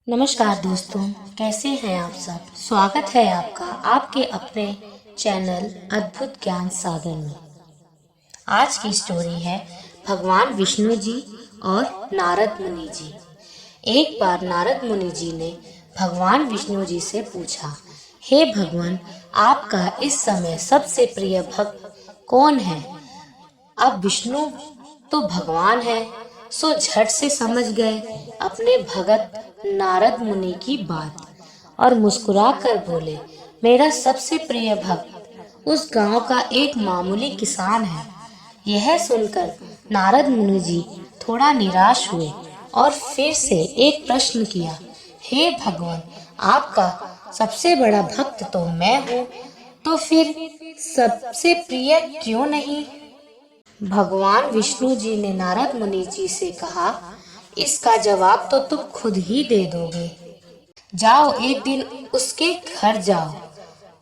नमस्कार दोस्तों, कैसे हैं आप सब। स्वागत है आपका आपके अपने चैनल अद्भुत ज्ञान सागर में। आज की स्टोरी है भगवान विष्णु जी और नारद मुनि जी। एक बार नारद मुनि जी ने भगवान विष्णु जी से पूछा, हे भगवान, आपका इस समय सबसे प्रिय भक्त कौन है। अब विष्णु तो भगवान है, सो झट से समझ गए अपने भगत नारद मुनि की बात और मुस्कुराकर बोले, मेरा सबसे प्रिय भक्त उस गांव का एक मामूली किसान है। यह सुनकर नारद मुनि जी थोड़ा निराश हुए और फिर से एक प्रश्न किया, हे भगवान, आपका सबसे बड़ा भक्त तो मैं हूँ, तो फिर सबसे प्रिय क्यों नहीं। भगवान विष्णु जी ने नारद मुनि जी से कहा, इसका जवाब तो तुम खुद ही दे दोगे। जाओ, एक दिन उसके घर जाओ,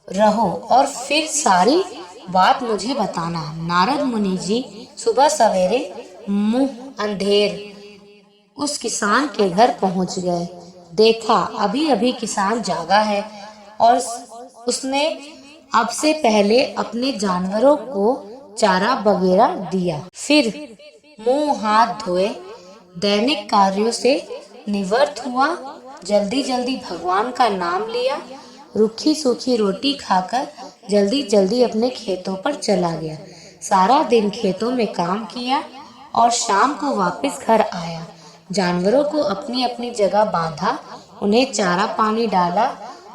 रहो और फिर सारी बात मुझे बताना। नारद मुनि जी सुबह सवेरे मुंह अंधेर उस किसान के घर पहुंच गए। देखा, अभी अभी किसान जागा है और उसने अब से पहले अपने जानवरों को चारा वगैरह दिया। फिर मुंह हाथ धोए, दैनिक कार्यों से निवृत्त हुआ, जल्दी जल्दी भगवान का नाम लिया, रूखी सूखी रोटी खाकर जल्दी जल्दी अपने खेतों पर चला गया। सारा दिन खेतों में काम किया और शाम को वापस घर आया। जानवरों को अपनी अपनी जगह बांधा, उन्हें चारा पानी डाला,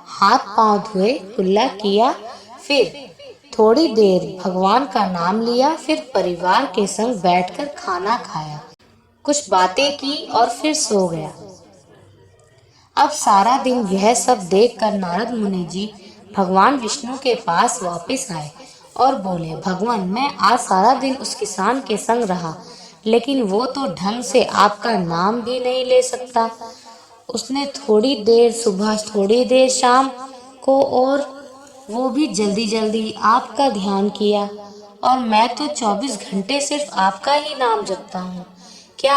हाथ पांव धोए, कुल्ला किया, फिर थोड़ी देर भगवान का नाम लिया, फिर परिवार के संग बैठकर खाना खाया, कुछ बातें की और फिर सो गया। अब सारा दिन यह सब देखकर नारद मुनि जी भगवान विष्णु के पास वापस आए और बोले, भगवान, मैं आज सारा दिन उस किसान के संग रहा, लेकिन वो तो ढंग से आपका नाम भी नहीं ले सकता। उसने थोड़ी देर सुबह, थोड़ी देर शाम को, और वो भी जल्दी जल्दी आपका ध्यान किया, और मैं तो 24 घंटे सिर्फ आपका ही नाम जपता हूँ। क्या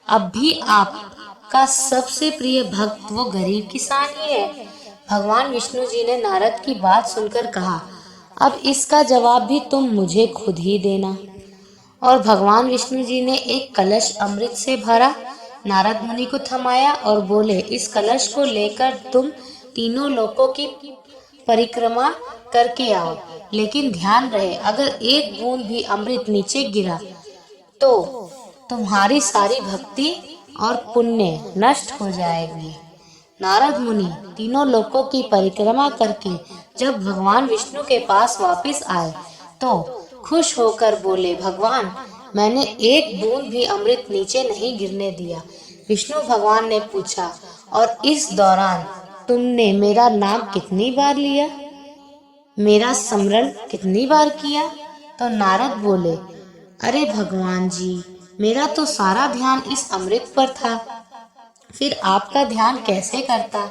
अब भी आपका सबसे प्रिय भक्त वो गरीब किसान ही है। भगवान विष्णु जी ने नारद की बात सुनकर कहा, अब इसका जवाब भी तुम मुझे खुद ही देना। और भगवान विष्णु जी ने एक कलश अमृत से भरा, नारद मुनि को थमाया और बोले, इस कलश को लेकर तुम तीनों लोकों की परिक्रमा करके आओ, लेकिन ध्यान रहे, अगर एक बूंद भी अमृत नीचे गिरा तो तुम्हारी सारी भक्ति और पुण्य नष्ट हो जाएगी। नारद मुनि तीनों लोकों की परिक्रमा करके जब भगवान विष्णु के पास वापस आए तो खुश होकर बोले, भगवान, मैंने एक बूंद भी अमृत नीचे नहीं गिरने दिया। विष्णु भगवान ने पूछा, और इस दौरान तुमने मेरा नाम कितनी बार लिया, मेरा स्मरण कितनी बार किया। तो नारद बोले, अरे भगवान जी, मेरा तो सारा ध्यान इस अमृत पर था, फिर आपका ध्यान कैसे करता।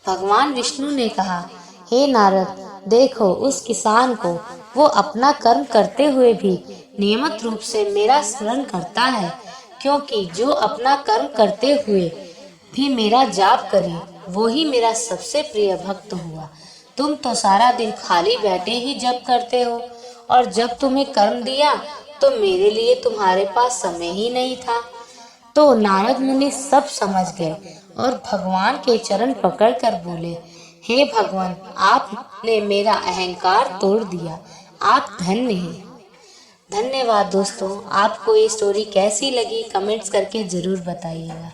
भगवान विष्णु ने कहा, हे नारद, देखो उस किसान को, वो अपना कर्म करते हुए भी नियमित रूप से मेरा स्मरण करता है, क्योंकि जो अपना कर्म करते हुए भी मेरा जाप करे, वो ही मेरा सबसे प्रिय भक्त हुआ। तुम तो सारा दिन खाली बैठे ही जप करते हो, और जब तुम्हें कर्म दिया तो मेरे लिए तुम्हारे पास समय ही नहीं था। तो नारद मुनि सब समझ गए और भगवान के चरण पकड़कर बोले, हे भगवान, आपने मेरा अहंकार तोड़ दिया, आप धन्य हैं। धन्यवाद दोस्तों। आपको ये स्टोरी कैसी लगी कमेंट्स करके जरूर बताइएगा।